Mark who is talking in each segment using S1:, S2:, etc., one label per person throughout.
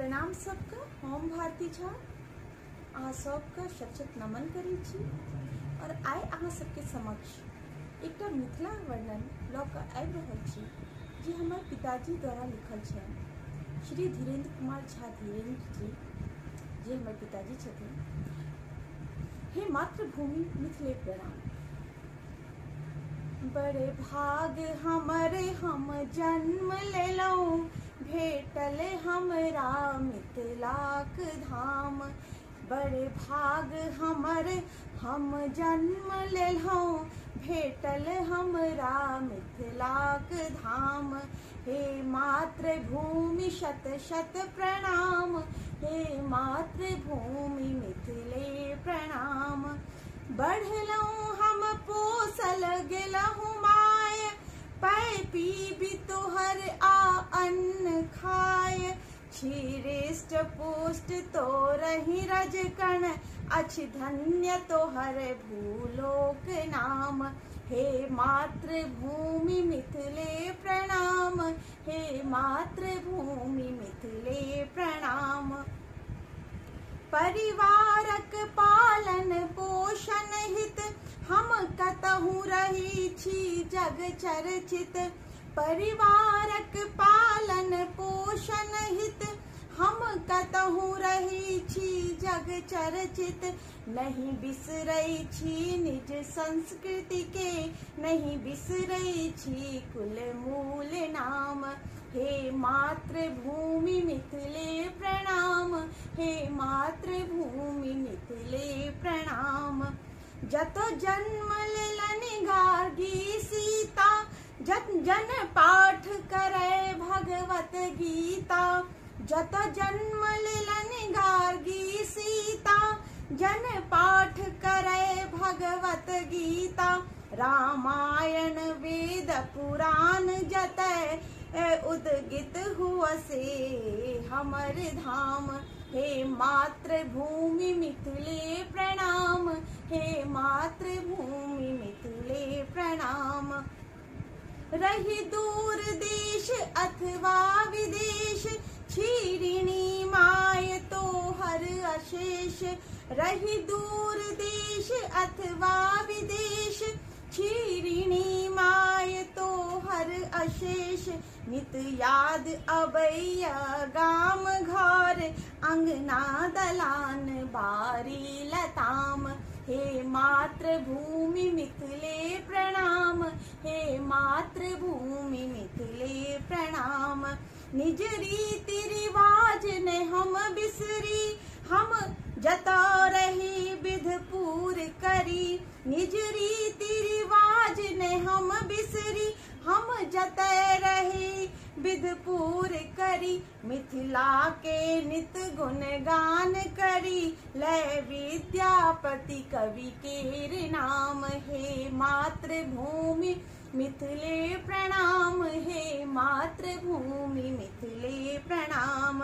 S1: प्रणाम सबका। हम भारती झा अहाँ सबका शत नमन करै छी और आइ अहाँ सबके समक्ष एकटा मिथिला वर्णन लऽ कऽ आबि रहल छी जे हमर पिताजी द्वारा लिखल छै। श्री धीरेन्द्र कुमार झा धीरेन्द्र जी जे हमर पिताजी छथिन। हे मातृभूमि मिथिले प्रणाम। बड़े भाग हमरे हम जन्म लेलहुँ, भेटल हमरा मिथिलाक धाम। बड़े भाग हमरे हम जन्म लेलहुँ, भेटल हमरा मिथिलाक धाम। हे मातृभूमि शत शत प्रणाम, हे मातृभूमि मिथिले प्रणाम। बढ़लहुँ हम पोसल गेलहुँ माय, पै पीबी तोहर आ अन्न खाय। क्षीरेष्ट पुष्ट तोरहि रजकण, अछि धन्य तोहर भूलोक नाम। हे मातृभूमि मिथिले प्रणाम, हे मातृभूमि मिथिले प्रणाम। परिवारक पालन पोषण हित, हम कतहु रही छी जग चर्चित। परिवारक पालन पोषण हित, हम कतहु रही छी जग चर्चित। नहीं बिसरै छी निज संस्कृति के, नहीं बिसरै छी कुल मूल नाम। हे मातृभूमि मिथिले प्रणाम, हे मातृभूमि मिथिले प्रणाम। जतो जन्म लेलनि गार्गी सीता, जन पाठ करे भगवत गीता। जतो जन्म लेलनि गार्गी सीता, जन पाठ करे भगवत गीता। रामायण वेद पुराण जतय उद्गित हुआ से हमर धाम। हे मातृभूमि मिथिले प्रणाम, हे मातृभूमि मिथिले प्रणाम। रही दूर देश अथवा विदेश, क्षीरिणी माय तोहर अशेष। रही दूर देश अथवा विदेश, क्षीरिणी माय तोहर अशेष। नित याद अबैया गाम घर, अंगना दलान बारी लताम। हे मातृभूमि मिथिले प्रणाम, हे मातृभूमि मिथिले प्रणाम। निज रीति रिवाज ने हम बिसरी, हम जतौ रही विध पूर करी। निज रीति रिवाज ने हम बिसरी, हम जतय रही विध पूर करी। मिथिला के नित गुणगान करी, लय विद्यापति कवि केर नाम। हे मातृभूमि मिथिले प्रणाम, हे मातृभूमि मिथिले प्रणाम।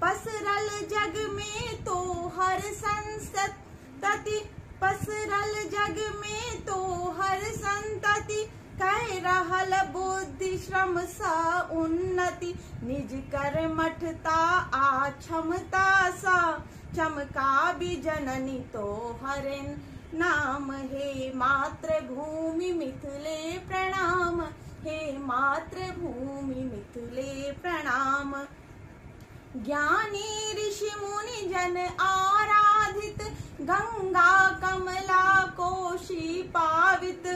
S1: पसरल जग में तोहर संतति, पसरल जग में तोहर संतति। कह रहल बुद्धि श्रम सा उन्नति, निज कर्मठता आ क्षमता सा। चमका भी जननी तोहर नाम। हे मातृभूमि मिथिले प्रणाम, हे मातृभूमि मिथिले प्रणाम। ज्ञानी ऋषि मुनि जन आराधित, गंगा कमला कोशी पावित।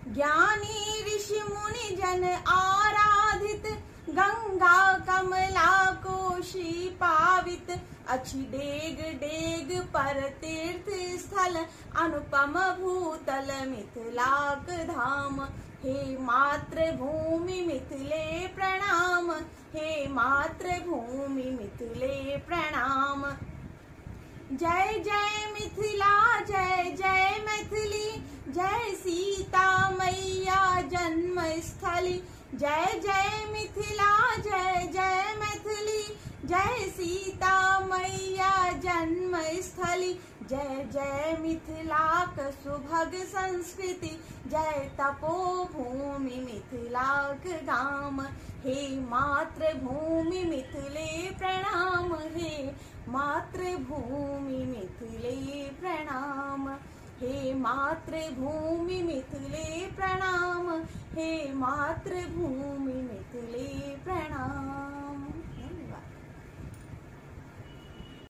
S1: ज्ञानी ऋषि मुनि जन आराधित, गंगा कमला कोशी पावित। अछि डेग डेग पर तीर्थ स्थल, अनुपम भूतल मिथिलाक धाम। हे मातृभूमि मिथिले प्रणाम, हे मातृभूमि मिथिले प्रणाम। जय जय मिथिला जय जय मैथिली, जय सीता मैया जन्म स्थली। जय जय मिथिला जय जय मैथिली, जय सीता मैया जन्म स्थली। जय जय मिथिलाक सुभग संस्कृति, जय तपोभूमि मिथिलाक गाम। हे मातृभूमि मिथिले प्रणाम। मातृभूमि मिथिले प्रणाम, हे मातृभूमि मिथिले प्रणाम, हे मातृभूमि मिथिले